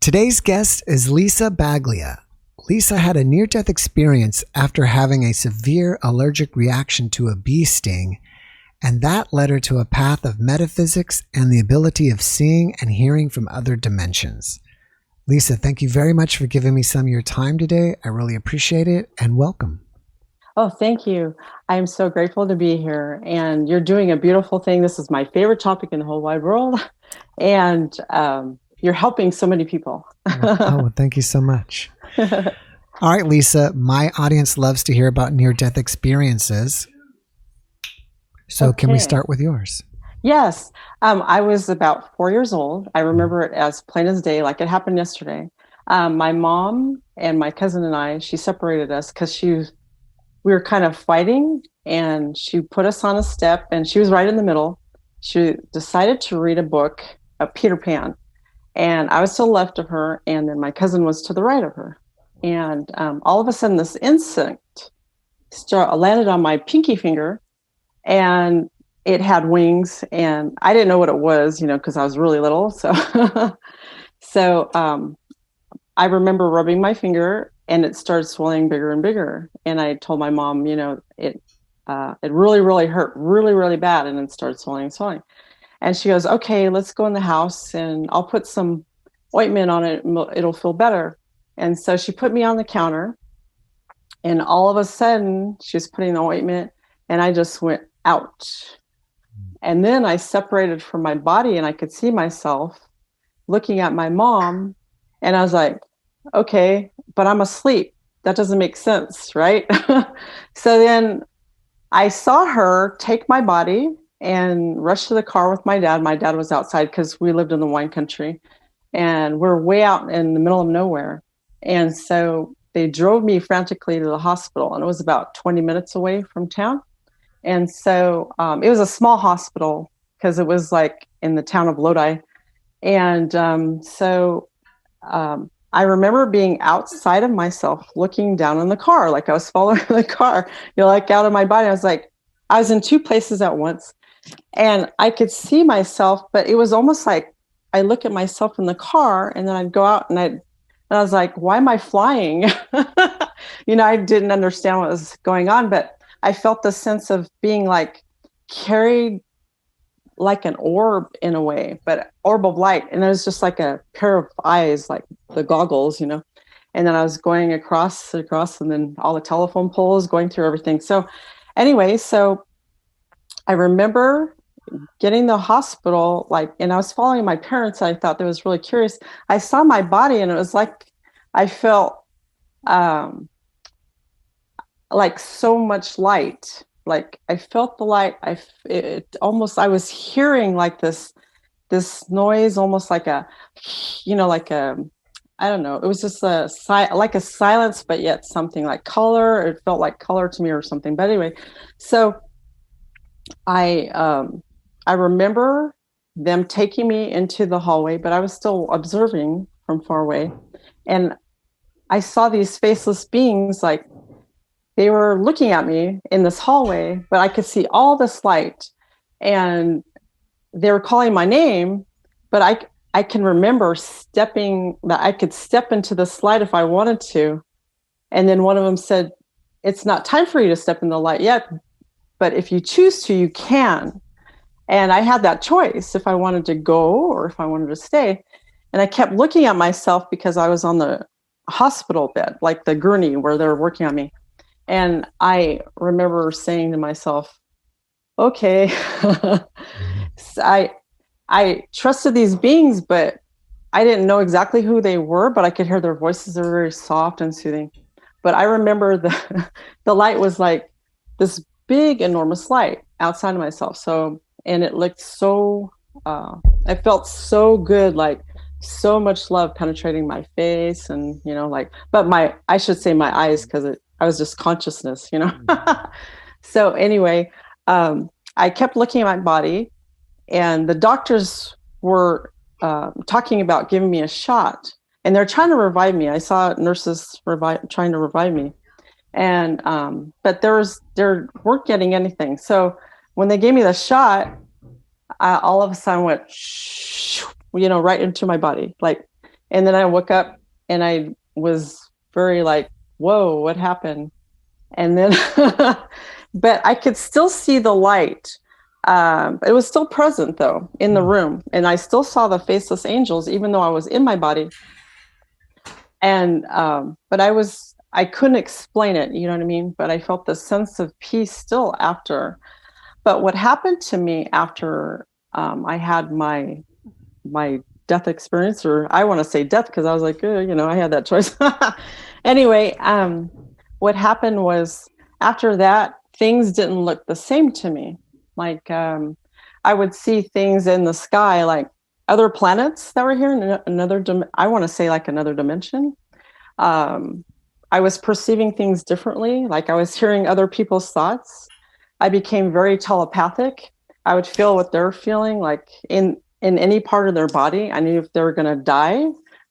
Today's guest is Lisa Baglia. Lisa had a near-death experience after having a severe allergic reaction to a bee sting, and that led her to a path of metaphysics and the ability of seeing and hearing from other dimensions. Lisa, thank you very much for giving me some of your time today. I really appreciate it, and welcome. Oh, thank you. I'm so grateful to be here, and you're doing a beautiful thing. This is my favorite topic in the whole wide world, and you're helping so many people. Well, thank you so much. All right, Lisa, my audience loves to hear about near-death experiences. So Can we start with yours? Yes. I was about 4 years old. I remember it as plain as day, like it happened yesterday. My mom and my cousin and I, she separated us because we were kind of fighting, and she put us on a step, and she was right in the middle. She decided to read a book, Peter Pan, and I was to the left of her, and then my cousin was to the right of her. And all of a sudden, this insect landed on my pinky finger, and it had wings, and I didn't know what it was, because I was really little. So I remember rubbing my finger, and it started swelling bigger and bigger. And I told my mom, it really, really hurt, really, really bad, and it started swelling. And she goes, "Okay, let's go in the house, and I'll put some ointment on it. It'll feel better." And so she put me on the counter, and all of a sudden, she was putting the ointment, and I just went out. And then I separated from my body, and I could see myself looking at my mom, and I was like, "Okay, but I'm asleep. That doesn't make sense, right?" So then I saw her take my body and rush to the car with my dad. My dad was outside because we lived in the wine country, and we're way out in the middle of nowhere. And so they drove me frantically to the hospital, and it was about 20 minutes away from town. And so it was a small hospital because it was like in the town of Lodi. And I remember being outside of myself, looking down in the car, like I was following the car, like out of my body. I was in two places at once, and I could see myself, but it was almost like I look at myself in the car, and then I'd go out, and I was like, "Why am I flying?" I didn't understand what was going on, but I felt the sense of being like carried like an orb in a way, but orb of light. And it was just like a pair of eyes, like the goggles, And then I was going across, and then all the telephone poles going through everything. So anyway, I remember getting to the hospital, and I was following my parents. I thought that was really curious. I saw my body, and it was like, I felt, like so much light. Like I felt the light. I was hearing like this noise, almost like I don't know. It was just like a silence, but yet something like color. It felt like color to me or something. But anyway, so I remember them taking me into the hallway, but I was still observing from far away, and I saw these faceless beings, like they were looking at me in this hallway, but I could see all this light, and they were calling my name, but I can remember I could step into this light if I wanted to. And then one of them said, "It's not time for you to step in the light yet, but if you choose to, you can." And I had that choice if I wanted to go or if I wanted to stay. And I kept looking at myself because I was on the hospital bed, like the gurney where they were working on me. And I remember saying to myself, "Okay," So I trusted these beings, but I didn't know exactly who they were, but I could hear their voices. They were very soft and soothing. But I remember the light was like this big, enormous light outside of myself. And it looked so, I felt so good, like so much love penetrating my face, and, but I should say my eyes, because I was just consciousness, So anyway, I kept looking at my body, and the doctors were talking about giving me a shot, and they're trying to revive me. I saw nurses trying to revive me, and but they weren't getting anything. So when they gave me the shot, I all of a sudden went, right into my body, like, And then I woke up and I was very like, whoa, what happened? And then, but I could still see the light. It was still present though in the room. And I still saw the faceless angels, even though I was in my body. And, but I couldn't explain it, you know what I mean? But I felt the sense of peace still after. But what happened to me after I had my death experience, or I want to say death because I was like, I had that choice. Anyway, what happened was after that, things didn't look the same to me. Like I would see things in the sky, like other planets that were here in another, I want to say like another dimension. I was perceiving things differently. Like I was hearing other people's thoughts. I became very telepathic. I would feel what they're feeling, like in any part of their body. I knew if they were going to die.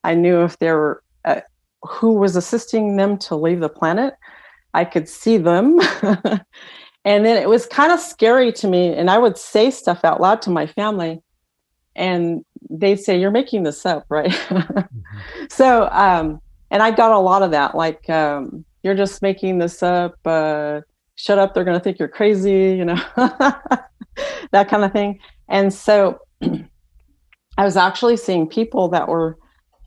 I knew if they were, who was assisting them to leave the planet. I could see them. And then it was kind of scary to me. And I would say stuff out loud to my family. And they'd say, you're making this up, right? Mm-hmm. So, and I got a lot of that. Like, you're just making this up. Shut up. They're going to think you're crazy, that kind of thing. And so I was actually seeing people that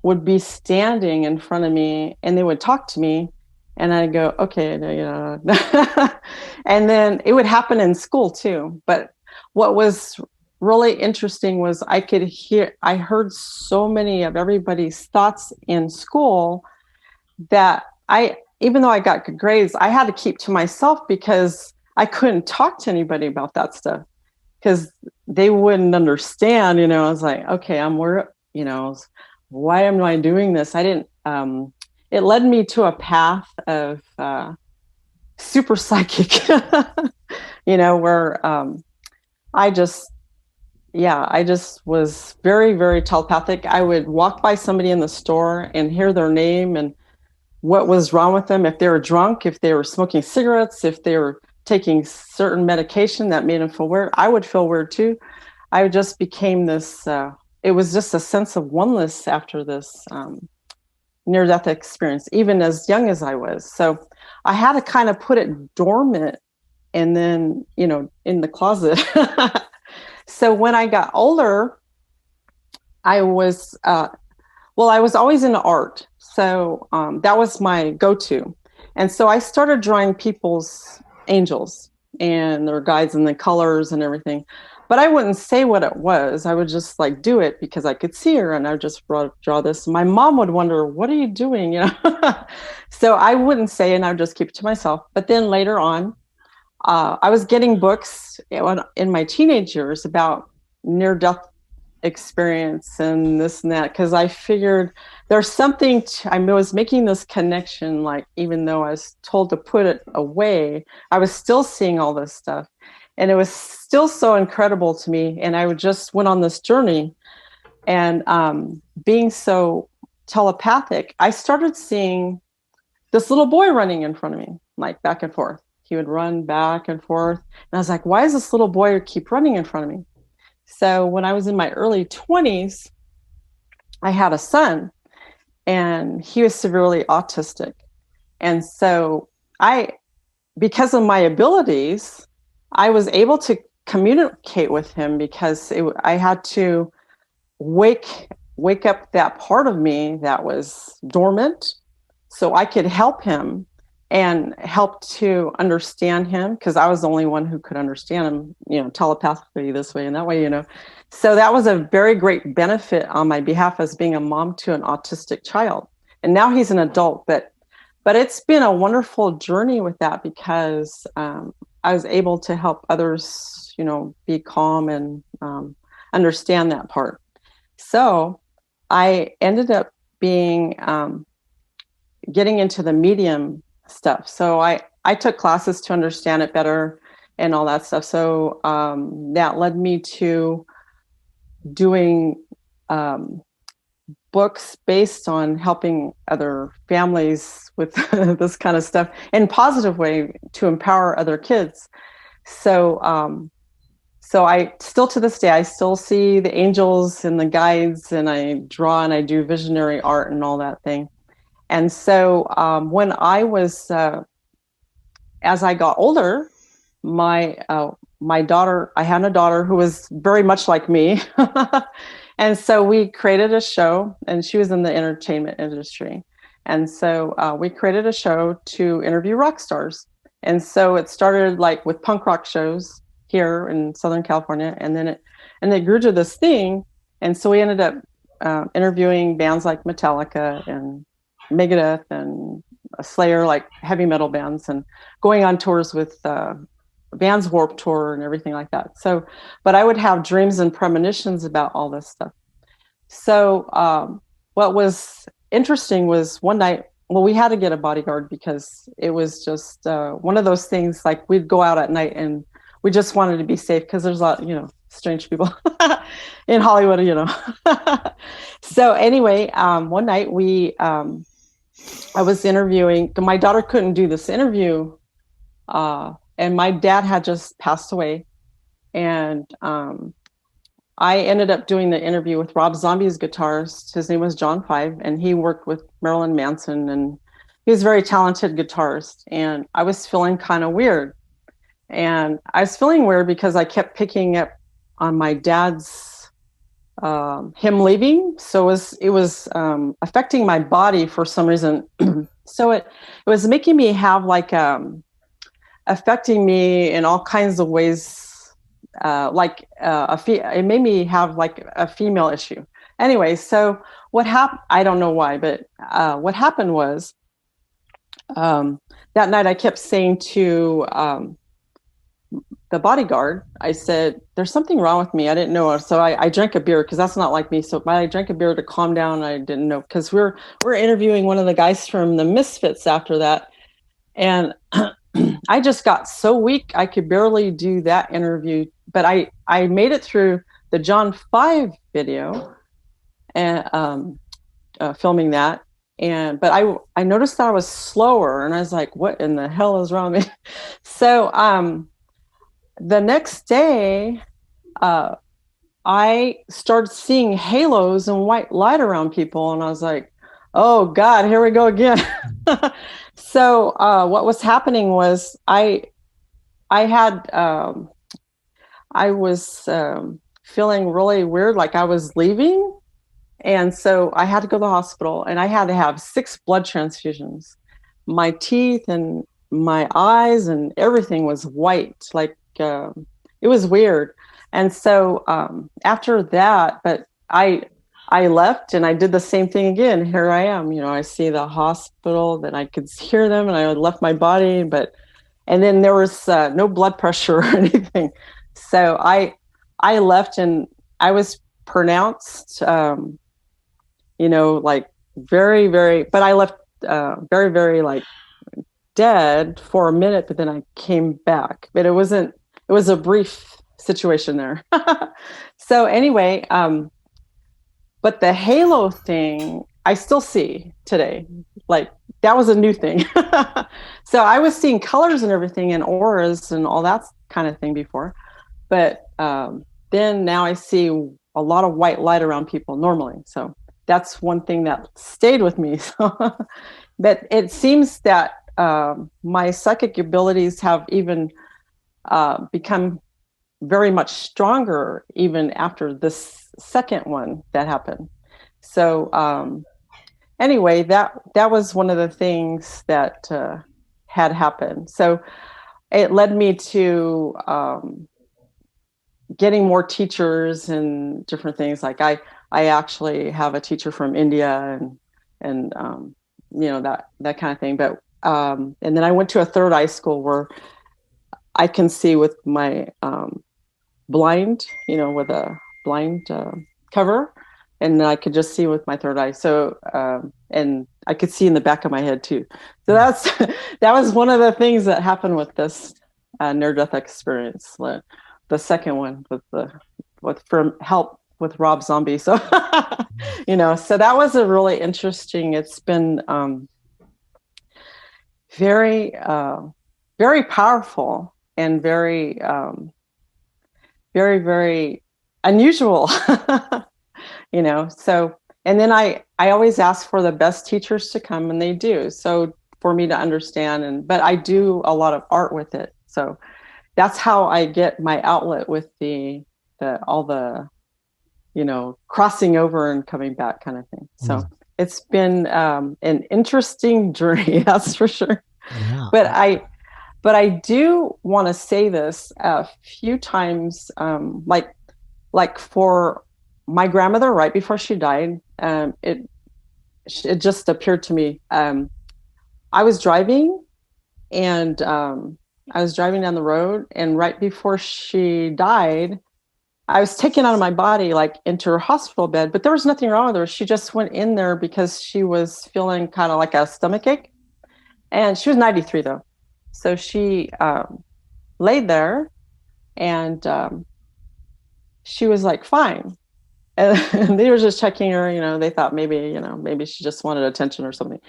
would be standing in front of me and they would talk to me and I'd go, okay. And then it would happen in school too. But what was really interesting was I heard so many of everybody's thoughts in school that even though I got good grades, I had to keep to myself because I couldn't talk to anybody about that stuff because they wouldn't understand, I was like, okay, why am I doing this? I didn't, it led me to a path of super psychic, where I just was very, very telepathic. I would walk by somebody in the store and hear their name and what was wrong with them, if they were drunk, if they were smoking cigarettes, if they were taking certain medication that made them feel weird. I would feel weird too. I just became this, it was just a sense of oneness after this near-death experience, even as young as I was. So I had to kind of put it dormant and then, in the closet. So when I got older, I was always into art. So that was my go-to. And so I started drawing people's angels and their guides and the colors and everything. But I wouldn't say what it was. I would just like do it because I could see her and I would just draw this. My mom would wonder, what are you doing? So I wouldn't say, and I would just keep it to myself. But then later on, I was getting books in my teenage years about near-death experience and this and that, because I figured there's something I was making this connection, like even though I was told to put it away, I was still seeing all this stuff and it was still so incredible to me. And I just went on this journey and being so telepathic, I started seeing this little boy running in front of me, like back and forth. He would run back and forth. And I was like, why does this little boy keep running in front of me? So when I was in my early 20s, I had a son and he was severely autistic. And so because of my abilities, I was able to communicate with him because I had to wake up that part of me that was dormant so I could help him and help to understand him, because I was the only one who could understand him, telepathically this way and that way, So that was a very great benefit on my behalf as being a mom to an autistic child. And now he's an adult, but it's been a wonderful journey with that because I was able to help others, be calm and understand that part. So I ended up getting into the medium stuff. So I took classes to understand it better and all that stuff. So that led me to doing books based on helping other families with this kind of stuff in a positive way to empower other kids. So So I still, to this day, I still see the angels and the guides, and I draw and I do visionary art and all that thing. And so when I was, as I got older, my daughter, I had a daughter who was very much like me. And so we created a show, and she was in the entertainment industry. And so we created a show to interview rock stars. And so it started like with punk rock shows here in Southern California, and then it grew to this thing. And so we ended up interviewing bands like Metallica and Megadeth and Slayer, like heavy metal bands, and going on tours with Vans Warped Tour and everything like that. So, but I would have dreams and premonitions about all this stuff. So what was interesting was one night, well, we had to get a bodyguard because it was just one of those things, like we'd go out at night and we just wanted to be safe because there's a lot, strange people in Hollywood, So anyway, one night I was interviewing, my daughter couldn't do this interview, and my dad had just passed away. And I ended up doing the interview with Rob Zombie's guitarist. His name was John Five, and he worked with Marilyn Manson, and he was a very talented guitarist. And I was feeling kind of weird. And I was feeling weird because I kept picking up on my dad's, him leaving. So it was affecting my body for some reason. So it was making me have like, affecting me in all kinds of ways. It made me have like a female issue. Anyway, so what happened, I don't know why, but what happened was that night I kept saying to the bodyguard, I said, there's something wrong with me. I didn't know. So I drank a beer because that's not like me. So I drank a beer to calm down. I didn't know because we're interviewing one of the guys from the Misfits after that. And I just got so weak, I could barely do that interview. But I made it through the John 5 video and filming that. But I noticed that I was slower, and I was like, what in the hell is wrong with me? So the next day, I started seeing halos and white light around people, and I was like, oh God, here we go again. So what was happening was I was feeling really weird, like I was leaving. And so I had to go to the hospital, and I had to have 6 blood transfusions. My teeth and my eyes and everything was white, like it was weird. And so after that, but I left and I did the same thing again. Here I am, I see the hospital, then I could hear them, and I left my body, and then there was no blood pressure or anything. So I left, and I was pronounced, like very, very, but I left very, very like dead for a minute, but then I came back. But it was a brief situation there. So anyway, but the halo thing, I still see today. Like that was a new thing. So I was seeing colors and everything and auras and all that kind of thing before. But then now I see a lot of white light around people normally. So that's one thing that stayed with me. But it seems that my psychic abilities have even become very much stronger even after this second one that happened. So anyway, that was one of the things that had happened. So it led me to getting more teachers and different things. Like I actually have a teacher from India and that kind of thing. But and then I went to a third eye school where I can see with my blind, with a blind cover, and I could just see with my third eye. So and I could see in the back of my head too. So that was one of the things that happened with this near-death experience. The second one with help with Rob Zombie. So so that was a really interesting. It's been very very powerful and very very, very unusual, so, and then I always ask for the best teachers to come, and they do. So for me to understand, but I do a lot of art with it. So that's how I get my outlet with all the, crossing over and coming back kind of thing. So it's been an interesting journey, that's for sure. Yeah. But I do want to say this a few times, like for my grandmother, right before she died, it just appeared to me. I was driving, and I was driving down the road, and right before she died, I was taken out of my body, like into her hospital bed, but there was nothing wrong with her. She just went in there because she was feeling kind of like a stomach ache, and she was 93 though. So she laid there, and she was like, fine. And they were just checking her, they thought maybe she just wanted attention or something.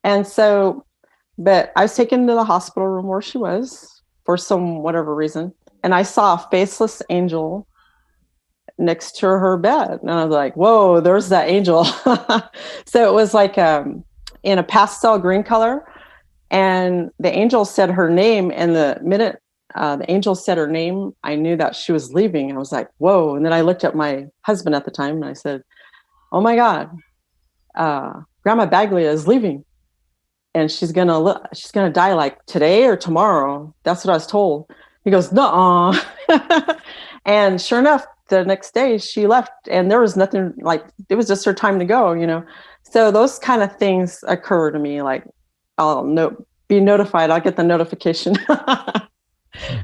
And so, but I was taken to the hospital room where she was for some whatever reason. And I saw a faceless angel next to her bed. And I was like, whoa, there's that angel. So it was like in a pastel green color. And the angel said her name. And the minute the angel said her name, I knew that she was leaving. I was like, whoa. And then I looked at my husband at the time, and I said, oh my God, Grandma Baglia is leaving. And she's gonna die like today or tomorrow. That's what I was told. He goes, nuh-uh. And sure enough, the next day she left, and there was nothing, like, it was just her time to go. So those kind of things occur to me, like I'll be notified. I'll get the notification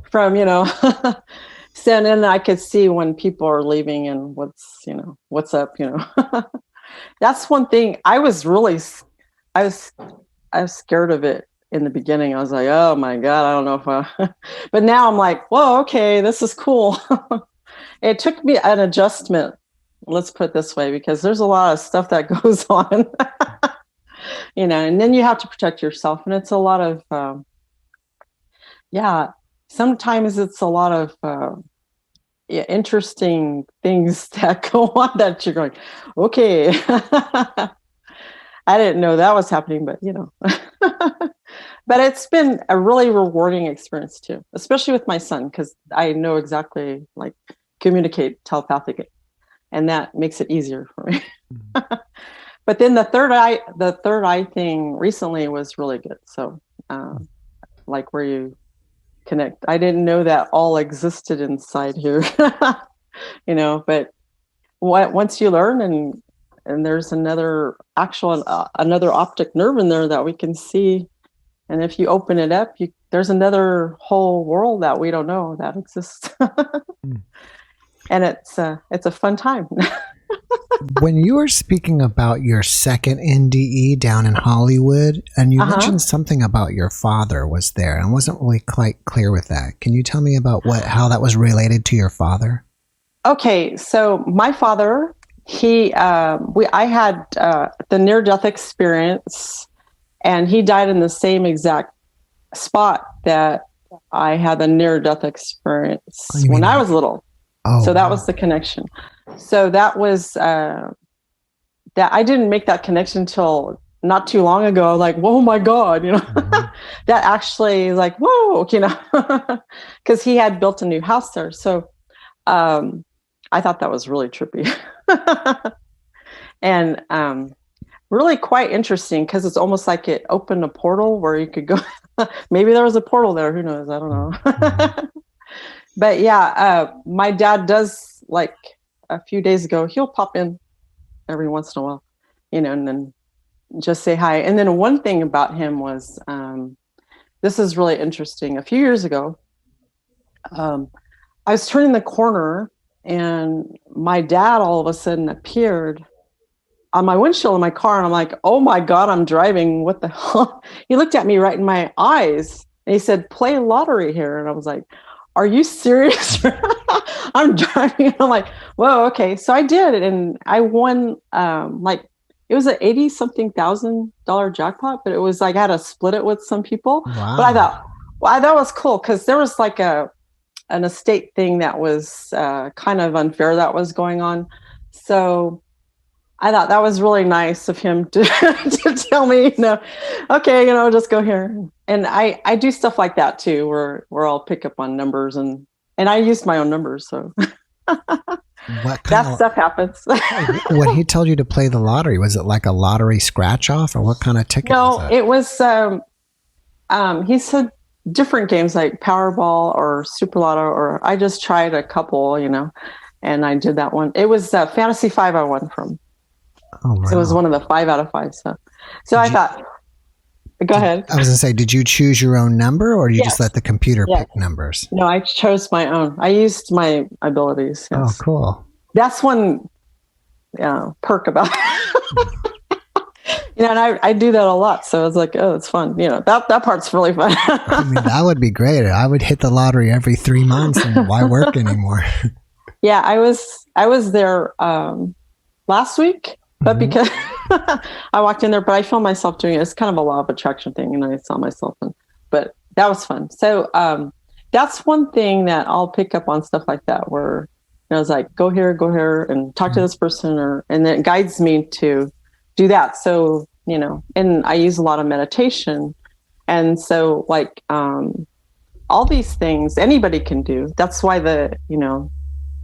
from, so then I could see when people are leaving and what's up, That's one thing. I was scared of it in the beginning. I was like, oh my God, I don't know if but now I'm like, whoa, okay, this is cool. It took me an adjustment, let's put it this way, because there's a lot of stuff that goes on, and then you have to protect yourself. And it's a lot of, sometimes it's a lot of interesting things that go on that you're going, okay, I didn't know that was happening, but but it's been a really rewarding experience too, especially with my son, because I know exactly, like, communicate telepathically, and that makes it easier for me. But then the third eye thing recently was really good. So like where you connect, I didn't know that all existed inside here. But once you learn, and there's another optic nerve in there that we can see, and if you open it up, there's another whole world that we don't know that exists. And it's a fun time. When you were speaking about your second NDE down in Hollywood, and you mentioned something about your father was there, and I wasn't really quite clear with that. Can you tell me about how that was related to your father? Okay, so my father, I had the near-death experience, and he died in the same exact spot that I had the near-death experience when I was little. Oh, so that was the connection. So that was that I didn't make that connection until not too long ago. Like, whoa, my God, that actually, like, whoa, because he had built a new house there. So I thought that was really trippy. And really quite interesting, because it's almost like it opened a portal where you could go. Maybe there was a portal there. Who knows? I don't know. But yeah, my dad does, like, a few days ago, he'll pop in every once in a while, and then just say hi. And then one thing about him was, this is really interesting. A few years ago, I was turning the corner, and my dad all of a sudden appeared on my windshield in my car. And I'm like, oh my God, I'm driving. What the hell? He looked at me right in my eyes, and he said, play lottery here. And I was like, are you serious? I'm driving. And I'm like, whoa, okay. So I did it, and I won, it was an $80,000 jackpot, but it was like I had to split it with some people. Wow. But I thought, that was cool, because there was like a an estate thing that was kind of unfair that was going on. So I thought that was really nice of him to, to tell me, okay, just go here. And I do stuff like that too, where I'll pick up on numbers and I used my own numbers. So that stuff happens. When he told you to play the lottery, was it like a lottery scratch off, or what kind of ticket was that? It was, he said different games like Powerball or Super Lotto, or I just tried a couple, and I did that one. It was Fantasy 5 I won from. Oh, wow. So it was one of the 5 out of 5. So I thought, go ahead. I was going to say, did you choose your own number, or you just let the computer pick numbers? No, I chose my own. I used my abilities. Yes. Oh, cool. That's one perk about it. And I do that a lot. So it's like, oh, it's fun. That part's really fun. I mean, that would be great. I would hit the lottery every 3 months, and why work anymore? Yeah, I was there last week. But because I walked in there, but I filmed myself doing it. It's kind of a law of attraction thing, and I saw myself. But that was fun. So that's one thing that I'll pick up on stuff like that, where I was like, go here, and talk to this person, and it guides me to do that. So and I use a lot of meditation, and so like all these things anybody can do. That's why you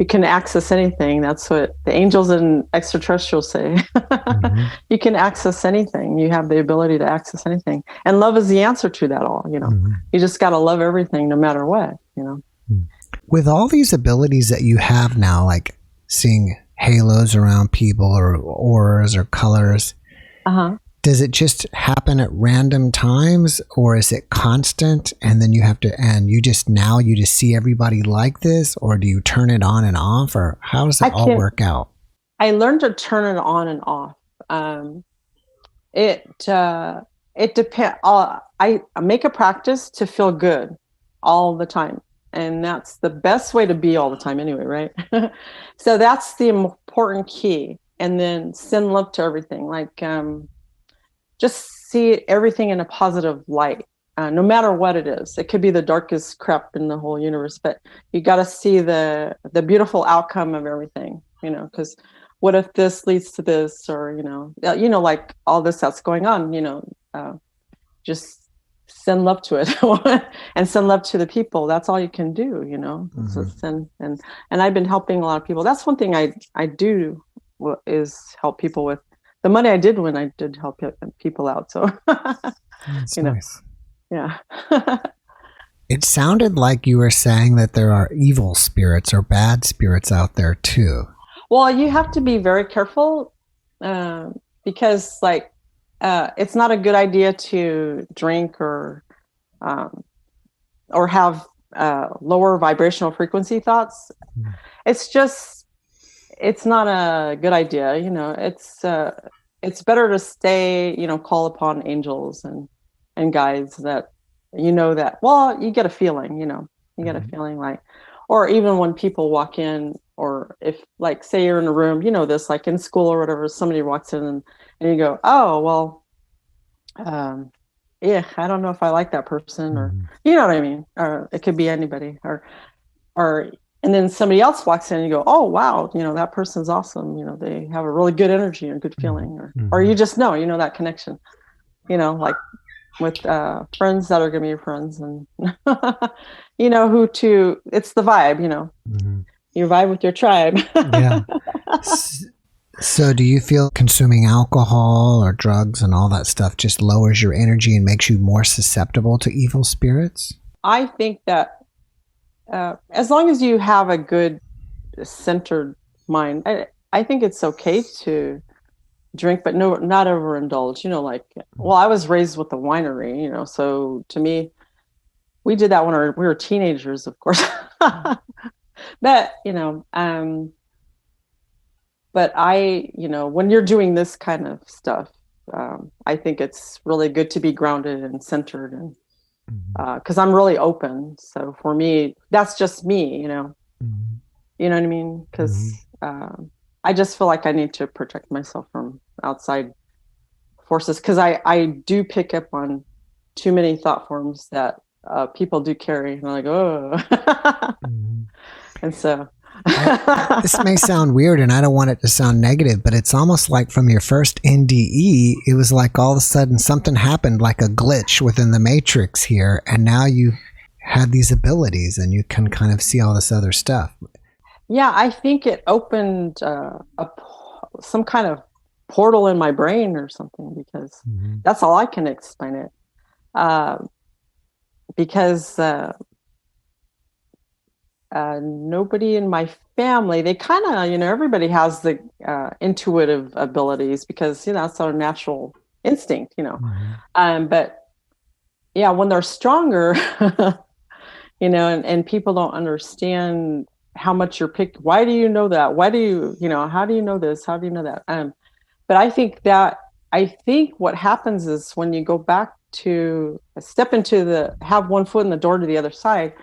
can access anything. That's what the angels and extraterrestrials say. You can access anything. You have the ability to access anything. And love is the answer to that all, You just got to love everything no matter what, With all these abilities that you have now, like seeing halos around people or auras or colors, does it just happen at random times, or is it constant? And then you just see everybody like this, or do you turn it on and off, or how does it all work out? I learned to turn it on and off. It depends. I make a practice to feel good all the time. And that's the best way to be all the time anyway, right? So that's the important key. And then send love to everything. Like, just see everything in a positive light, no matter what it is. It could be the darkest crap in the whole universe, but you got to see the beautiful outcome of everything, because what if this leads to this, or, like all this that's going on, just send love to it and send love to the people. That's all you can do, So and I've been helping a lot of people. That's one thing I do is help people with. The money I did win, I did help people out. So, that's nice. Yeah. It sounded like you were saying that there are evil spirits or bad spirits out there too. Well, you have to be very careful because, like, it's not a good idea to drink or have lower vibrational frequency thoughts. It's not a good idea. It's better to stay, call upon angels and guides that, well, you get a feeling, you get a feeling like, or even when people walk in, or if, like, say you're in a room, this, like in school or whatever, somebody walks in and you go, oh, well, yeah, I don't know if I like that person, or, you know what I mean? Or it could be anybody, or and then somebody else walks in and you go, oh, wow, that person's awesome. They have a really good energy and good feeling, or you just know, that connection, like with friends that are going to be your friends, and, it's the vibe, you vibe with your tribe. Yeah. So do you feel consuming alcohol or drugs and all that stuff just lowers your energy and makes you more susceptible to evil spirits? I think that as long as you have a good centered mind, I think it's okay to drink, but no, not overindulge. I was raised with a winery, so to me, we did that when we were teenagers, of course. But but when you're doing this kind of stuff, I think it's really good to be grounded and centered, and because I'm really open. So for me, that's just me, you know what I mean? Because I just feel like I need to protect myself from outside forces, because I do pick up on too many thought forms that people do carry. And I'm like, oh. Mhm. And so. This may sound weird and I don't want it to sound negative, but it's almost like from your first NDE, it was like all of a sudden something happened, like a glitch within the matrix here. And now you had these abilities and you can kind of see all this other stuff. Yeah, I think it opened some kind of portal in my brain or something, because that's all I can explain it. Because nobody in my family, they kind of, everybody has the intuitive abilities, because, that's our natural instinct, but yeah, when they're stronger, and people don't understand how much you're picked. Why do you know that? Why do you, how do you know this? How do you know that? But I think what happens is when you go back to have one foot in the door to the other side,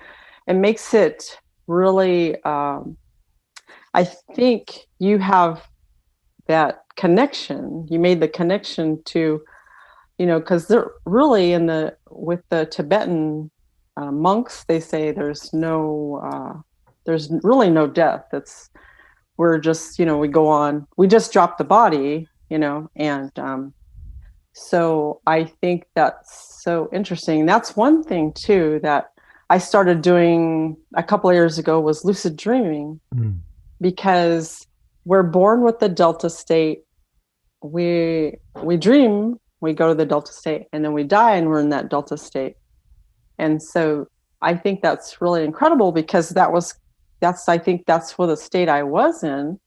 it makes it really, I think you have that connection. You made the connection to, because they're really with the Tibetan monks, they say there's really no death. We're just, we go on, we just drop the body, and so I think that's so interesting. That's one thing too that I started doing a couple of years ago, was lucid dreaming, because we're born with the delta state. We dream, we go to the delta state, and then we die and we're in that delta state. And so I think that's really incredible, because I think that's what the state I was in,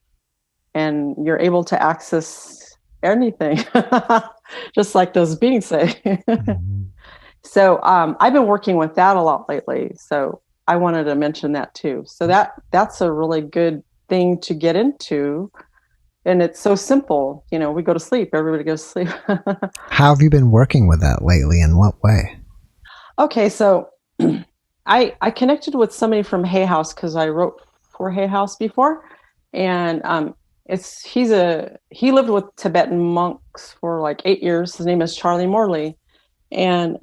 and you're able to access anything, just like those beings say. So I've been working with that a lot lately. So I wanted to mention that too. So that's a really good thing to get into. And it's so simple. We go to sleep. Everybody goes to sleep. How have you been working with that lately? In what way? Okay, so I connected with somebody from Hay House, because I wrote for Hay House before, and he lived with Tibetan monks for like 8 years. His name is Charlie Morley, and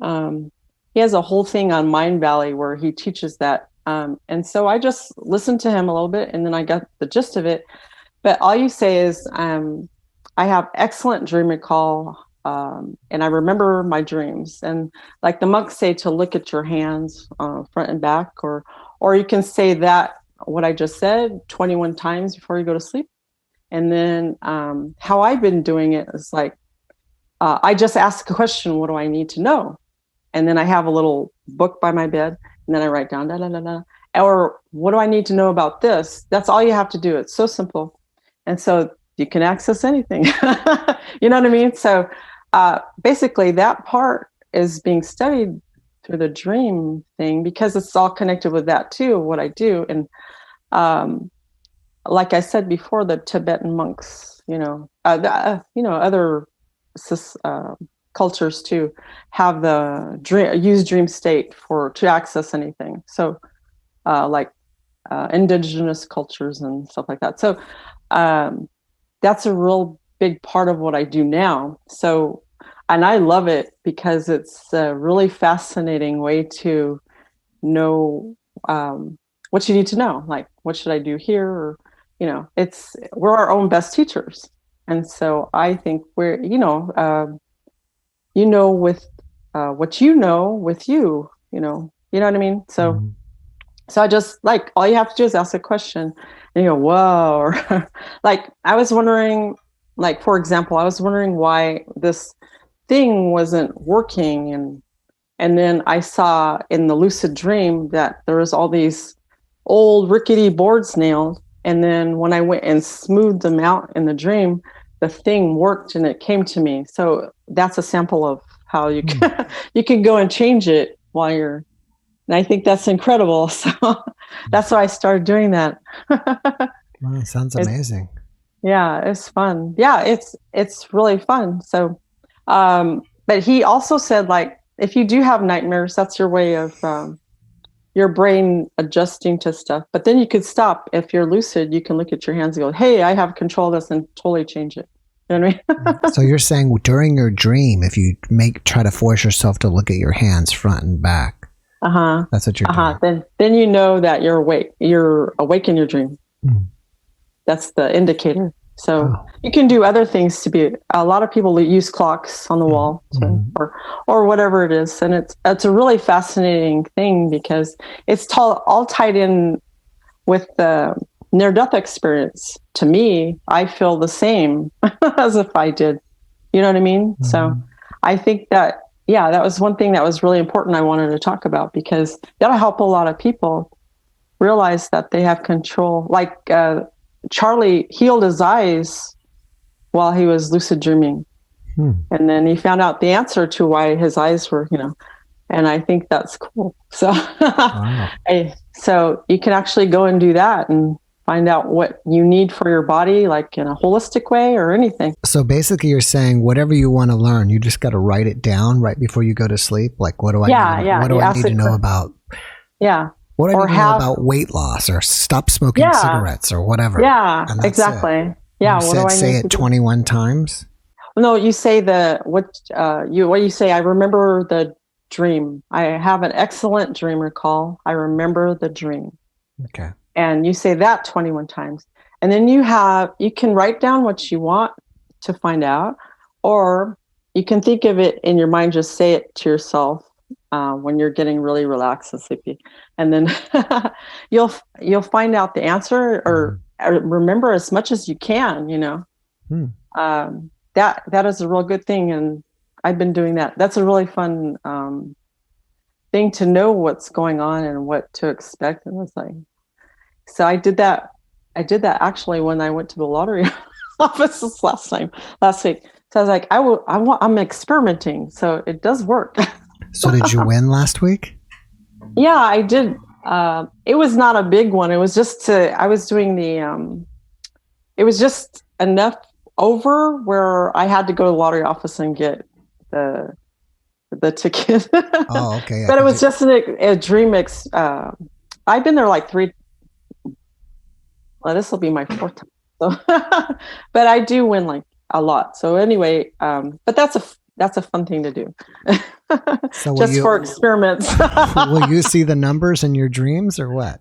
he has a whole thing on Mind Valley where he teaches that. And so I just listened to him a little bit, and then I got the gist of it. But all you say is, I have excellent dream recall, and I remember my dreams. And like the monks say, to look at your hands front and back, or you can say that what I just said 21 times before you go to sleep. And then how I've been doing it is like, I just ask a question, what do I need to know? And then I have a little book by my bed, and then I write down, da, da, da, da. Or what do I need to know about this? That's all you have to do. It's so simple. And so you can access anything. You know what I mean? So basically that part is being studied through the dream thing, because it's all connected with that too, what I do. And like I said before, the Tibetan monks, other cultures too, have use dream state to access anything. So like indigenous cultures and stuff like that. So that's a real big part of what I do now. So, and I love it, because it's a really fascinating way to know what you need to know. Like, what should I do here? Or, we're our own best teachers. And so I think we're, with what with you, you know what I mean? So, So I just, like, all you have to do is ask a question and you go, whoa. Or like, I was wondering, like, for example, I was wondering why this thing wasn't working. And then I saw in the lucid dream that there was all these old rickety boards nailed. And then when I went and smoothed them out in the dream, the thing worked and it came to me. So that's a sample of how you can, you can go and change it while you're, and I think that's incredible. So that's why I started doing that. Wow, sounds amazing. It's fun. Yeah, it's really fun. So, but he also said, like, if you do have nightmares, that's your way of your brain adjusting to stuff. But then you could stop. If you're lucid, you can look at your hands and go, hey, I have control of this, and totally change it. You know what I mean? So you're saying during your dream, if you try to force yourself to look at your hands front and back, That's what you're doing. Then you know that you're awake. You're awake in your dream. That's the indicator. So you can do other things to be. A lot of people use clocks on the wall, or whatever it is, and it's a really fascinating thing because it's all tied in with the near-death experience. To me, I feel the same as if I did. You know what I mean? So I think that that was one thing that was really important. I wanted to talk about because that'll help a lot of people realize that they have control. Like Charlie healed his eyes while he was lucid dreaming. And then he found out the answer to why his eyes were, and I think that's cool. So, so you can actually go and do that and find out what you need for your body, like in a holistic way or anything. So basically you're saying whatever you want to learn, you just got to write it down right before you go to sleep. Like, what do I need to know about? Yeah. What do I need to know about weight loss or stop smoking cigarettes or whatever? Yeah, exactly. Yeah. You say it 21 times? No, you say what you say. I remember the dream. I have an excellent dream recall. I remember the dream. Okay. And you say that 21 times. And then you can write down what you want to find out, or you can think of it in your mind, just say it to yourself when you're getting really relaxed and sleepy. And then you'll find out the answer or remember as much as you can, that is a real good thing. And I've been doing that. That's a really fun thing to know what's going on and what to expect. And it's like, so I did that actually when I went to the lottery office last week. So I was like, I'm experimenting. So it does work. So did you win last week? Yeah, I did. It was not a big one. It was just I was doing it was just enough over where I had to go to the lottery office and get the ticket. Oh, okay. But it was just a dream. I've been there like this will be my 4th time. So, but I do win like a lot. So anyway, but that's a fun thing to do. So just for experiments. Will you see the numbers in your dreams or what?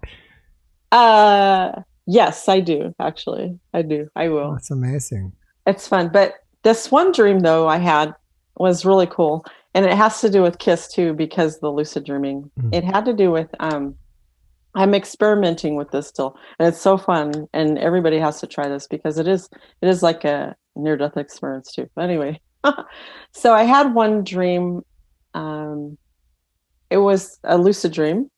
Yes, I do. Actually, I do. I will. Oh, that's amazing. It's fun. But this one dream though I had was really cool. And it has to do with KISS too, because the lucid dreaming, it had to do with, I'm experimenting with this still, and it's so fun, and everybody has to try this because it is like a near-death experience too. But anyway, so I had one dream. It was a lucid dream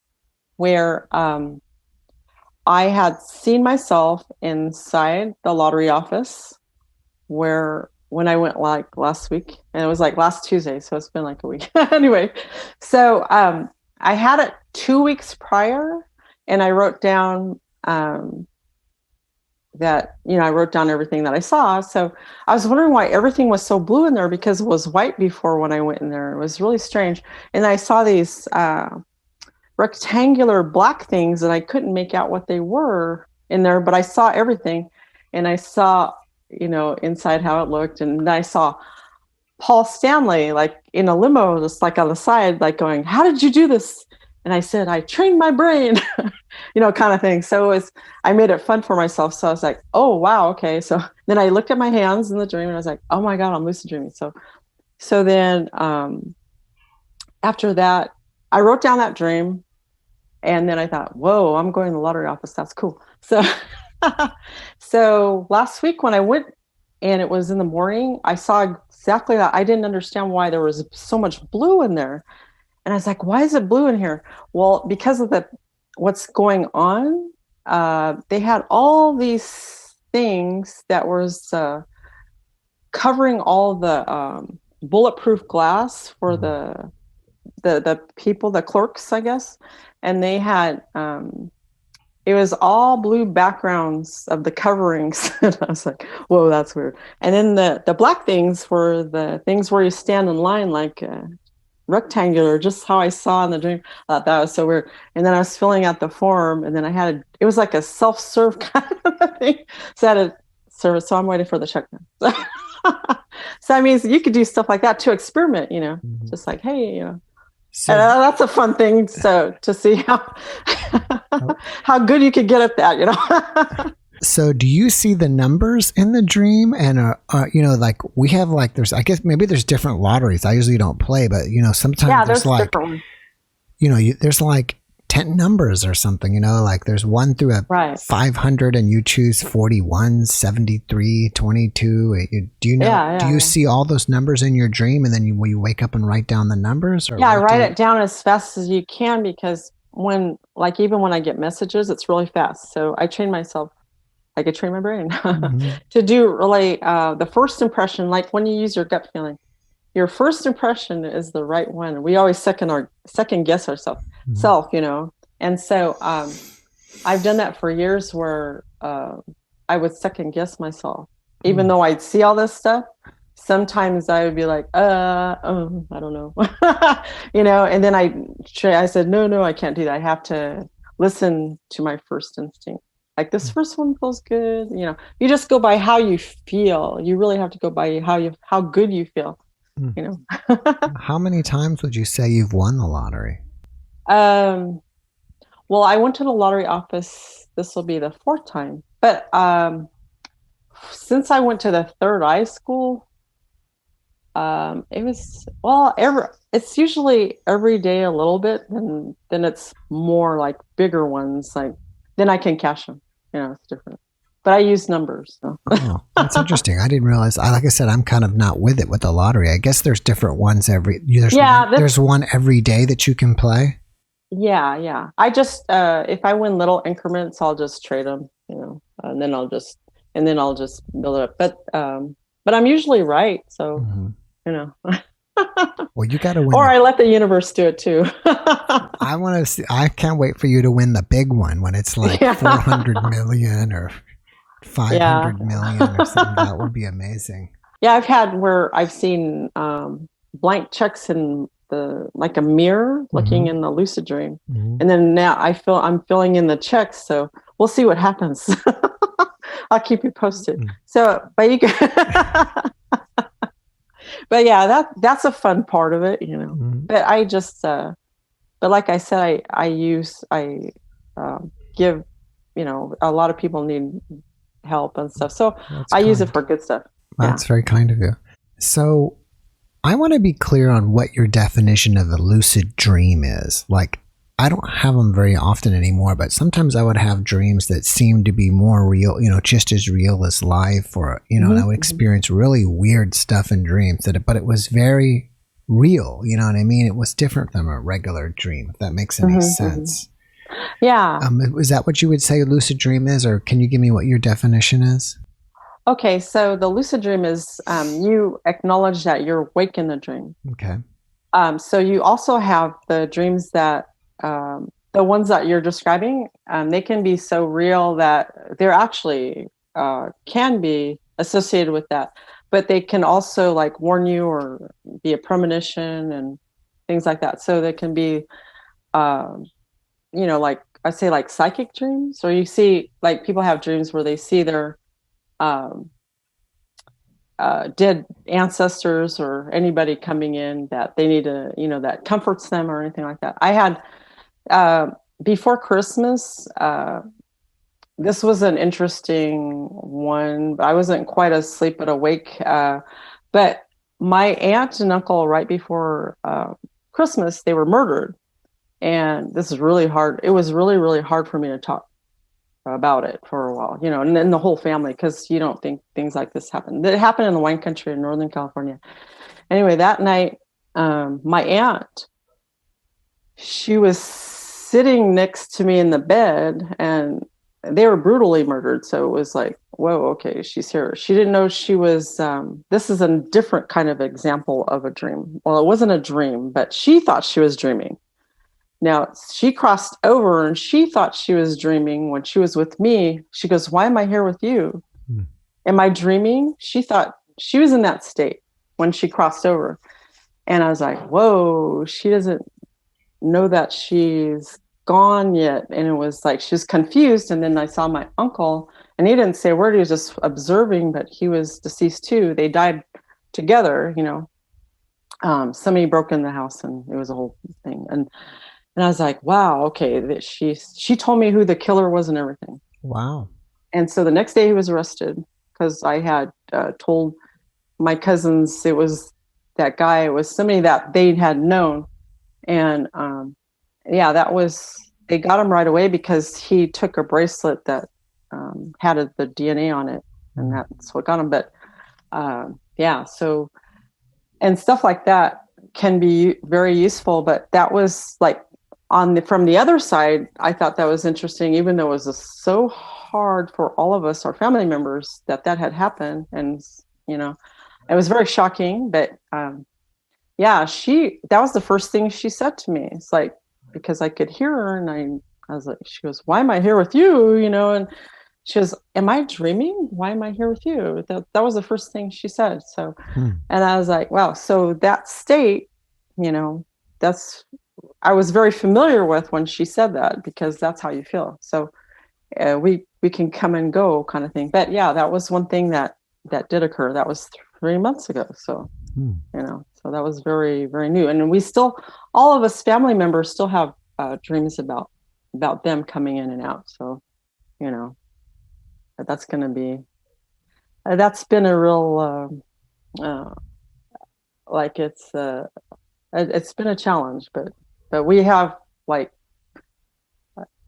where I had seen myself inside the lottery office when I went like last week, and it was like last Tuesday, so it's been like a week. Anyway, so I had it 2 weeks prior. And I wrote down I wrote down everything that I saw. So I was wondering why everything was so blue in there, because it was white before when I went in there. It was really strange. And I saw these rectangular black things, and I couldn't make out what they were in there, but I saw everything. And I saw, inside how it looked. And I saw Paul Stanley, like in a limo, just like on the side, like going, "How did you do this?" And I said, "I trained my brain," kind of thing. So I made it fun for myself. So I was like, oh, wow. Okay. So then I looked at my hands in the dream and I was like, oh my God, I'm lucid dreaming. So then after that, I wrote down that dream, and then I thought, whoa, I'm going to the lottery office. That's cool. So, so last week when I went and it was in the morning, I saw exactly that. I didn't understand why there was so much blue in there. And I was like, why is it blue in here? Well, because of what's going on, they had all these things that was covering all the bulletproof glass for the people, the clerks, I guess. And they had, it was all blue backgrounds of the coverings. And I was like, whoa, that's weird. And then the black things were the things where you stand in line, like rectangular, just how I saw in the dream. I thought that was so weird. And then I was filling out the form, and then it was like a self-serve kind of thing. So I had a service, so I'm waiting for the check now. So I mean, you could do stuff like that to experiment, just like, hey, That's a fun thing. So to see how good you could get at that, So do you see the numbers in the dream? And, like we have like, I guess maybe there's different lotteries. I usually don't play, but sometimes there's like, different ones. There's like 10 numbers or something, like there's 1 through a 500 and you choose 41, 73, 22. Do you see all those numbers in your dream and then will you wake up and write down the numbers? Or I write it down as fast as you can because even when I get messages, it's really fast. So I train myself. I could train my brain to do really the first impression, like when you use your gut feeling. Your first impression is the right one. We always second guess ourselves, And so I've done that for years where I would second guess myself. Even though I'd see all this stuff, sometimes I would be like, I don't know. And then I said, no, I can't do that. I have to listen to my first instinct. Like this first one feels good. You just go by how you feel. You really have to go by how good you feel. How many times would you say you've won the lottery? Well, I went to the lottery office. This will be the 4th time. But since I went to the 3rd eye school, it was it's usually every day a little bit, and then it's more like bigger ones. Like then I can cash them. It's different. But I use numbers. So. Oh, that's interesting. I didn't realize. Like I said, I'm kind of not with it with the lottery. I guess there's different ones there's one every day that you can play. Yeah. I just if I win little increments, I'll just trade them. And then I'll just build it up. But I'm usually right. So Well, you got to win. Or I let the universe do it too. I want to see. I can't wait for you to win the big one when it's like 400 million or 500 million or something. That would be amazing. Yeah, I've had where I've seen blank checks in like a mirror looking in the lucid dream, and then now I'm filling in the checks. So we'll see what happens. I'll keep you posted. So, but you can. But yeah, that's a fun part of it, But I just, but like I said, I give, a lot of people need help and stuff. So I use it for good stuff. That's very kind of you. So I want to be clear on what your definition of a lucid dream is. Like, I don't have them very often anymore, but sometimes I would have dreams that seemed to be more real, just as real as life, or, and I would experience really weird stuff in dreams but it was very real. You know what I mean? It was different from a regular dream, if that makes any sense. Yeah. Is that what you would say a lucid dream is, or can you give me what your definition is? Okay. So the lucid dream is, you acknowledge that you're awake in the dream. Okay. So you also have the dreams that, the ones that you're describing, they can be so real that they're actually can be associated with that, but they can also like warn you or be a premonition and things like that. So they can be, like I say, like psychic dreams, or you see like people have dreams where they see their dead ancestors or anybody coming in that they need to, that comforts them or anything like that. I had before Christmas, this was an interesting one, but I wasn't quite asleep but awake. But my aunt and uncle, right before Christmas, they were murdered. And this is really hard. It was really, really hard for me to talk about it for a while, and then the whole family, because you don't think things like this happen. It happened in the wine country in Northern California. Anyway, that night, my aunt, she was sitting next to me in the bed, and they were brutally murdered. So it was like, whoa, okay, she's here. She didn't know she was, this is a different kind of example of a dream. Well, it wasn't a dream, but she thought she was dreaming. Now, she crossed over and she thought she was dreaming when she was with me. She goes, why am I here with you? Am I dreaming? She thought she was in that state when she crossed over. And I was like, whoa, she doesn't know that she's gone yet. And it was like she was confused. And then I saw my uncle, and he didn't say a word. He was just observing, but he was deceased too. They died together, somebody broke in the house, and it was a whole thing. And I was like, wow, okay. That she told me who the killer was and everything. Wow. And so the next day he was arrested because I had told my cousins it was that guy. It was somebody that they had known. And yeah, they got him right away because he took a bracelet that had the DNA on it, and that's what got him. But yeah, so, and stuff like that can be very useful. But that was like from the other side, I thought that was interesting, even though it was so hard for all of us, our family members, that had happened. And, it was very shocking. But yeah, that was the first thing she said to me. It's like, because I could hear her, and I was like, she goes, why am I here with you? And she goes, am I dreaming? Why am I here with you? That was the first thing she said. So, and I was like, wow. So that state, I was very familiar with when she said that, because that's how you feel. So we can come and go kind of thing. But yeah, that was one thing that did occur. That was 3 months ago. So, so that was very, very new. And we still, all of us family members still have dreams about them coming in and out. So, that's going to be, that's been a real, like it's been a challenge, but we have, like,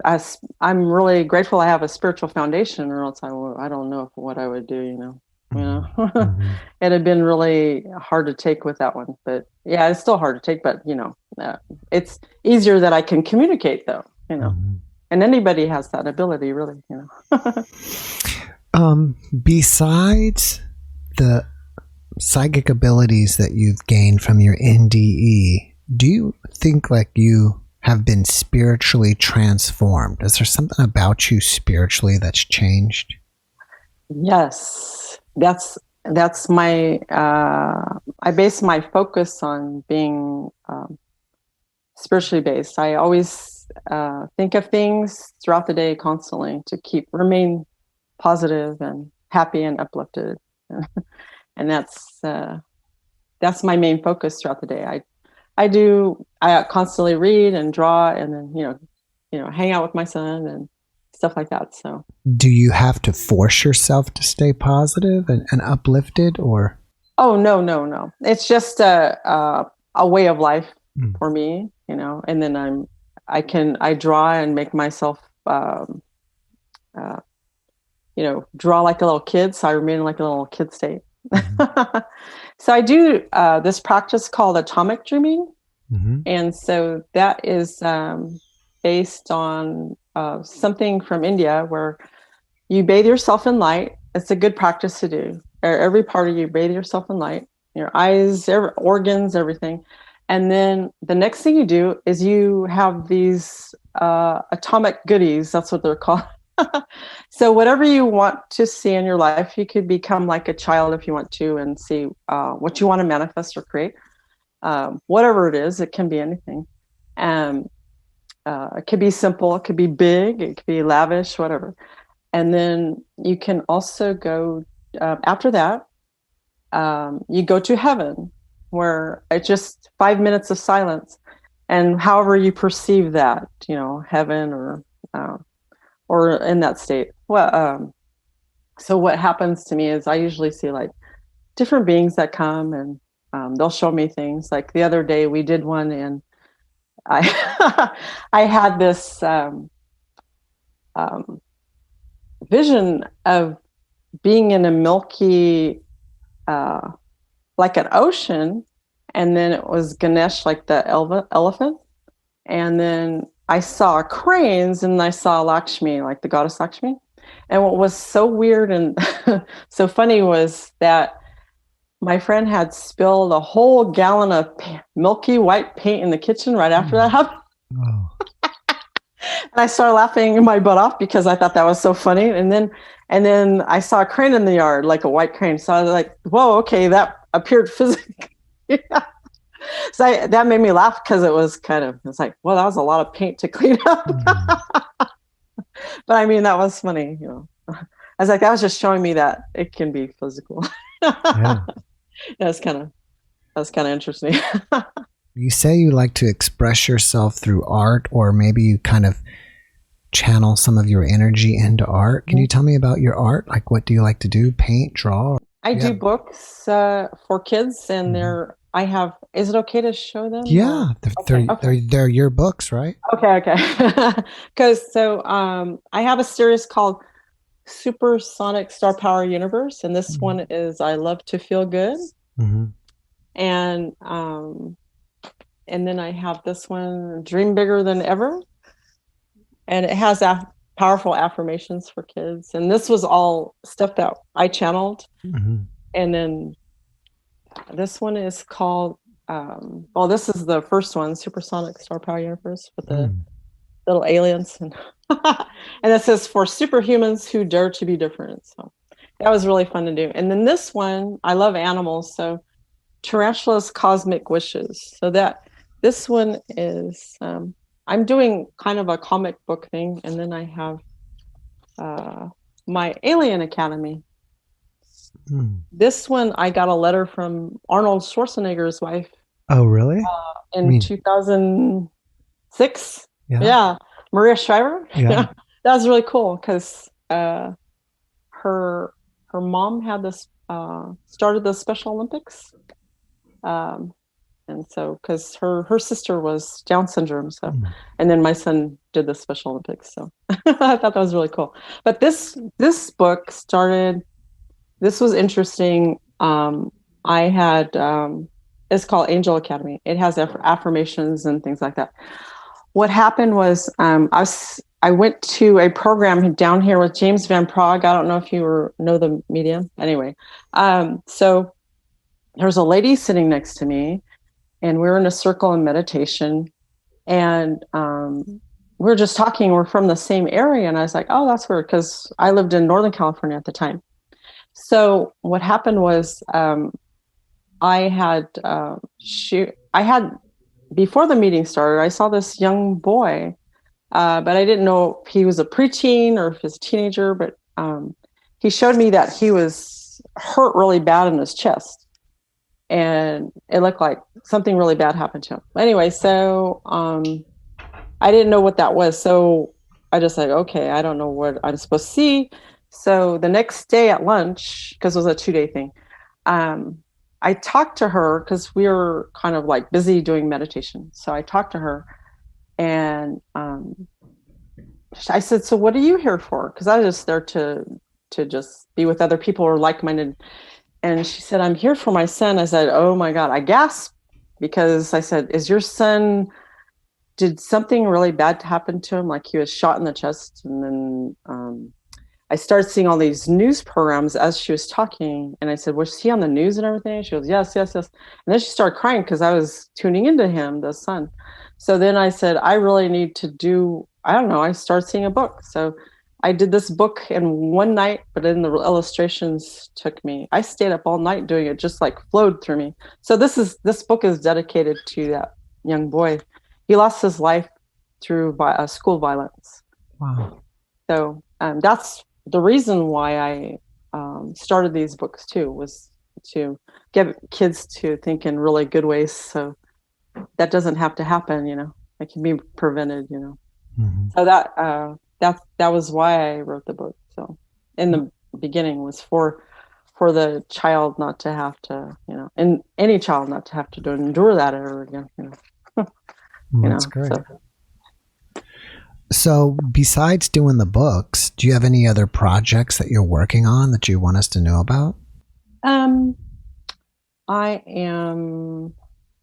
I'm really grateful I have a spiritual foundation, or else I don't know what I would do, It had been really hard to take with that one, but yeah, it's still hard to take, but it's easier that I can communicate, though, and anybody has that ability, really, Besides the psychic abilities that you've gained from your NDE, do you think like you have been spiritually transformed? Is there something about you spiritually that's changed? Yes, that's my, I base my focus on being spiritually based. I always think of things throughout the day constantly to remain positive and happy and uplifted. And that's my main focus throughout the day. I constantly read and draw, and then, hang out with my son and stuff like that. So, do you have to force yourself to stay positive and uplifted, or? Oh, no. It's just a way of life for me, and then I draw and make myself, draw like a little kid. So I remain in like a little kid state. So I do this practice called atomic dreaming. And so that is based on something from India, where you bathe yourself in light. It's a good practice to do. Every part of you, bathe yourself in light, your eyes, organs, everything. And then the next thing you do is you have these atomic goodies. That's what they're called. So whatever you want to see in your life, you could become like a child if you want to, and see what you want to manifest or create. Whatever it is, it can be anything. And it could be simple, it could be big, it could be lavish, whatever. And then you can also go, after that, you go to heaven, where it's just 5 minutes of silence. And however you perceive that, heaven or in that state. Well, so what happens to me is I usually see like different beings that come, and they'll show me things. Like the other day we did one, and I I had this vision of being in a milky, like an ocean, and then it was Ganesh, like the elephant, and then I saw cranes, and I saw Lakshmi, like the goddess Lakshmi. And what was so weird and so funny was that my friend had spilled a whole gallon of milky white paint in the kitchen right after that happened. Oh. And I started laughing my butt off because I thought that was so funny. And then I saw a crane in the yard, like a white crane. So I was like, whoa, okay, that appeared physically. Yeah. So that made me laugh, because it's like, well, that was a lot of paint to clean up. But I mean, that was funny, I was like, that was just showing me that it can be physical. Yeah. That's kind of, That's kind of interesting. You say you like to express yourself through art, or maybe you kind of channel some of your energy into art. Can you tell me about your art? Like, what do you like to do? Paint, draw? I do Yeah. books for kids, and I have. Is it okay to show them? Yeah, Or okay, okay, they're your books, right? okay. Because I have a series called Supersonic Star Power Universe, and this one is I Love to Feel Good, Mm-hmm. and then I have this one, Dream Bigger Than Ever, and it has powerful affirmations for kids. And this was all stuff that I channeled. Mm-hmm. And then this one is called, well, this is the first one, Supersonic Star Power Universe, with the little aliens. And, and it says, for superhumans who dare to be different. So that was really fun to do. And then this one, I love animals. So Tarantula's Cosmic Wishes. So this one is, I'm doing kind of a comic book thing. And then I have my Alien Academy. This one, I got a letter from Arnold Schwarzenegger's wife. Oh, really? In 2006. Yeah. Maria Shriver. Yeah. That was really cool because her mom had this started the Special Olympics. And so, because her sister was Down syndrome, so, and then my son did the Special Olympics, so I thought that was really cool. But this book started. This was interesting. I had it's called Angel Academy. It has affirmations and things like that. What happened was I went to a program down here with James Van Prague. I don't know if you know the medium. Anyway, so there's a lady sitting next to me, and we're in a circle in meditation, and we're just talking. We're from the same area, and I was like, "Oh, that's weird," because I lived in Northern California at the time. So what happened was I had before the meeting started, I saw this young boy, but I didn't know if he was a preteen or if he was a teenager. But he showed me that he was hurt really bad in his chest, and it looked like something really bad happened to him. Anyway, so I didn't know what that was. So I just said, okay, I don't know what I'm supposed to see. So the next day at lunch, because it was a 2-day thing, I talked to her because we were kind of like busy doing meditation. So I talked to her, and I said, so what are you here for? Because I was just there to just be with other people who are like-minded. And she said, I'm here for my son. I said, oh my God. I gasped because I said, is your son, did something really bad happen to him? Like he was shot in the chest. And then I started seeing all these news programs as she was talking. And I said, was he on the news and everything? She goes, yes, yes, yes. And then she started crying because I was tuning into him, the son. So then I said, I really need to do, I don't know, I started seeing a book. So I did this book in one night, but then the illustrations took me, I stayed up all night doing it, just like flowed through me. So this book is dedicated to that young boy. He lost his life through school violence. Wow. So that's the reason why I started these books too, was to get kids to think in really good ways. So that doesn't have to happen, it can be prevented, So that was why I wrote the book. So in the beginning was for the child not to have to, and any child not to have to endure that ever again, That's great. So besides doing the books, do you have any other projects that you're working on that you want us to know about? I am,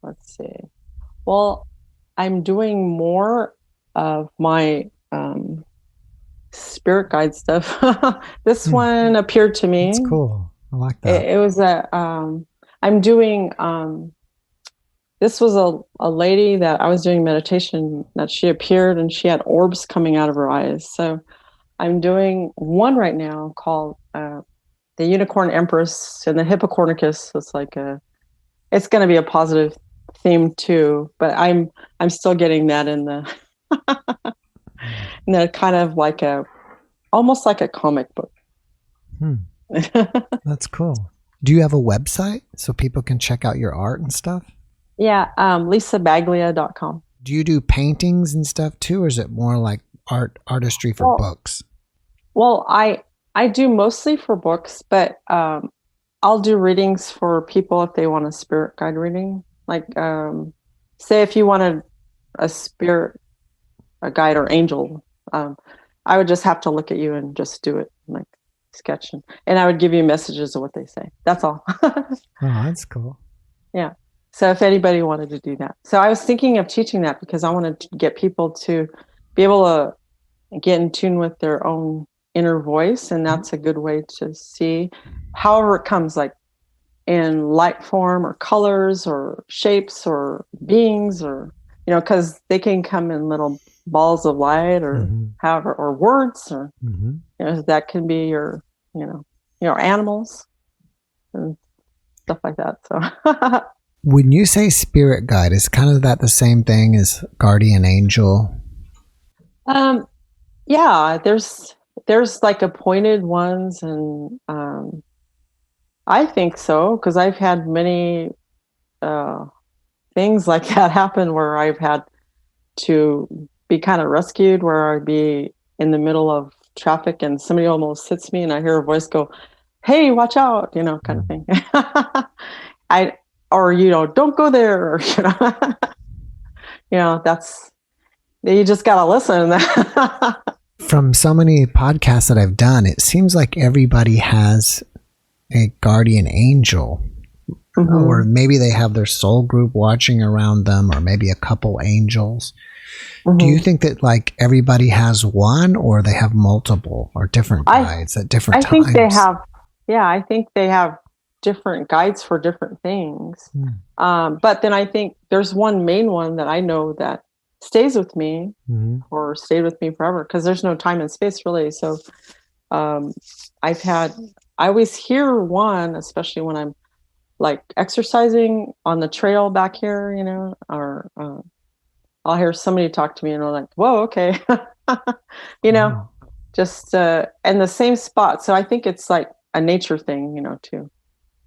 let's see. Well, I'm doing more of my spirit guide stuff. This one appeared to me. That's cool. I like that. It was I'm doing, this was a lady that I was doing meditation, that she appeared and she had orbs coming out of her eyes. So I'm doing one right now called the Unicorn Empress and the Hippocornicus. It's like it's going to be a positive theme too, but I'm still getting that in the in the kind of like almost like a comic book. That's cool. Do you have a website so people can check out your art and stuff? Yeah, lisabaglia.com. Do you do paintings and stuff too, or is it more like artistry for books? Well, I do mostly for books, but I'll do readings for people if they want a spirit guide reading. Like, say if you wanted a spirit, a guide or angel, I would just have to look at you and just do it, like sketch, and I would give you messages of what they say. That's all. Oh, that's cool. Yeah. So if anybody wanted to do that. So I was thinking of teaching that because I wanted to get people to be able to get in tune with their own inner voice. And that's a good way to see however it comes, like in light form or colors or shapes or beings, or, because they can come in little balls of light or however, or words, or, that can be your animals and stuff like that. So when you say spirit guide, is kind of that the same thing as guardian angel? Yeah, there's like appointed ones, and I think so, because I've had many things like that happen where I've had to be kind of rescued, where I'd be in the middle of traffic and somebody almost hits me and I hear a voice go, "Hey, watch out," kind of thing. Don't go there, or, that's, you just got to listen. From so many podcasts that I've done, it seems like everybody has a guardian angel, or maybe they have their soul group watching around them, or maybe a couple angels. Do you think that like everybody has one, or they have multiple or different guides at different times? I think they have different guides for different things. But then I think there's one main one that I know that stays with me or stayed with me forever, because there's no time and space really. So I always hear one, especially when I'm like exercising on the trail back here, or I'll hear somebody talk to me and I'm like, whoa, okay. Just in the same spot. So I think it's like a nature thing, too.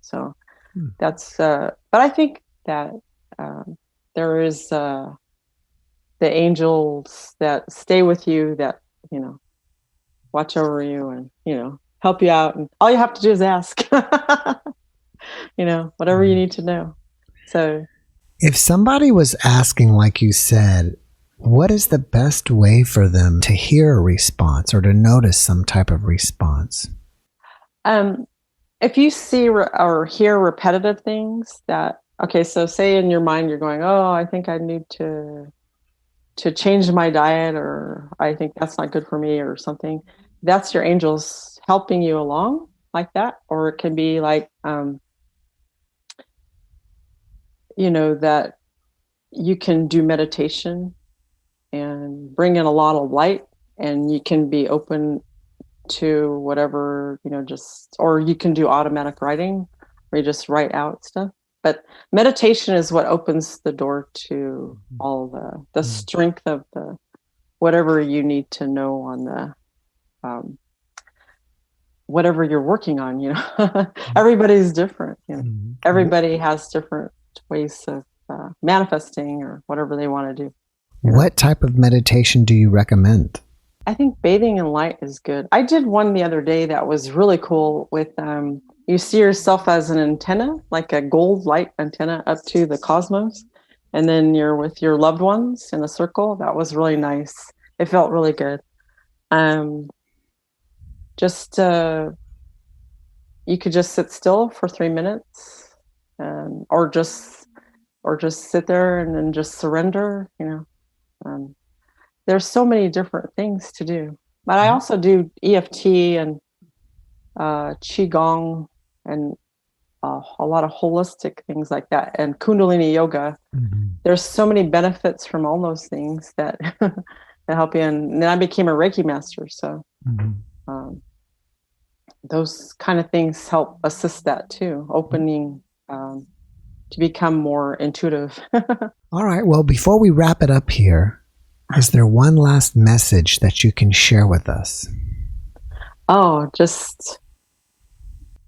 So that's, but I think that there is the angels that stay with you, that, watch over you and, help you out. And all you have to do is ask, whatever you need to know. So if somebody was asking, like you said, what is the best way for them to hear a response or to notice some type of response? If you see or hear repetitive things so say in your mind, you're going, oh, I think I need to change my diet, or I think that's not good for me or something. That's your angels helping you along like that. Or it can be like, that you can do meditation and bring in a lot of light, and you can be open to whatever, or you can do automatic writing where you just write out stuff. But meditation is what opens the door to all the strength of the whatever you need to know on the whatever you're working on. Everybody's different. Everybody has different ways of manifesting or whatever they want to do. What type of meditation do you recommend? I think bathing in light is good. I did one the other day that was really cool with you see yourself as an antenna, like a gold light antenna up to the cosmos, and then you're with your loved ones in a circle. That was really nice. It felt really good. You could just sit still for 3 minutes, or just sit there and then just surrender. There's so many different things to do. But I also do EFT and Qigong and a lot of holistic things like that, and Kundalini yoga. There's so many benefits from all those things that help you. And then I became a Reiki master. So those kind of things help assist that too, opening to become more intuitive. All right. Well, before we wrap it up here, is there one last message that you can share with us? Oh, just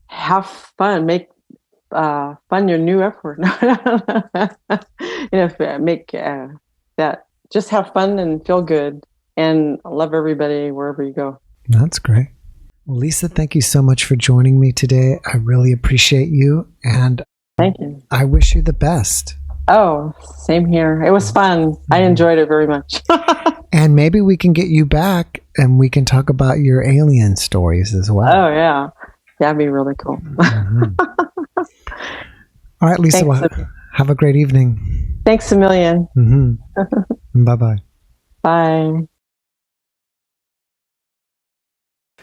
have fun. fund your new effort. Make that, just have fun and feel good and love everybody wherever you go. That's great. Well, Lisa, thank you so much for joining me today. I really appreciate you, and thank you. I wish you the best. Oh, same here. It was fun. I enjoyed it very much. And maybe we can get you back and we can talk about your alien stories as well. Oh, yeah. That'd be really cool. Mm-hmm. All right, Lisa, have a great evening. Thanks a million. Mm-hmm. Bye-bye. Bye.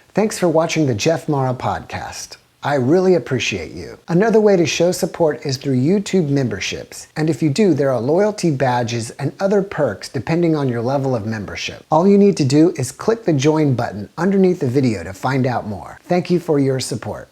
Thanks for watching the JeffMara podcast. I really appreciate you. Another way to show support is through YouTube memberships. And if you do, there are loyalty badges and other perks depending on your level of membership. All you need to do is click the join button underneath the video to find out more. Thank you for your support.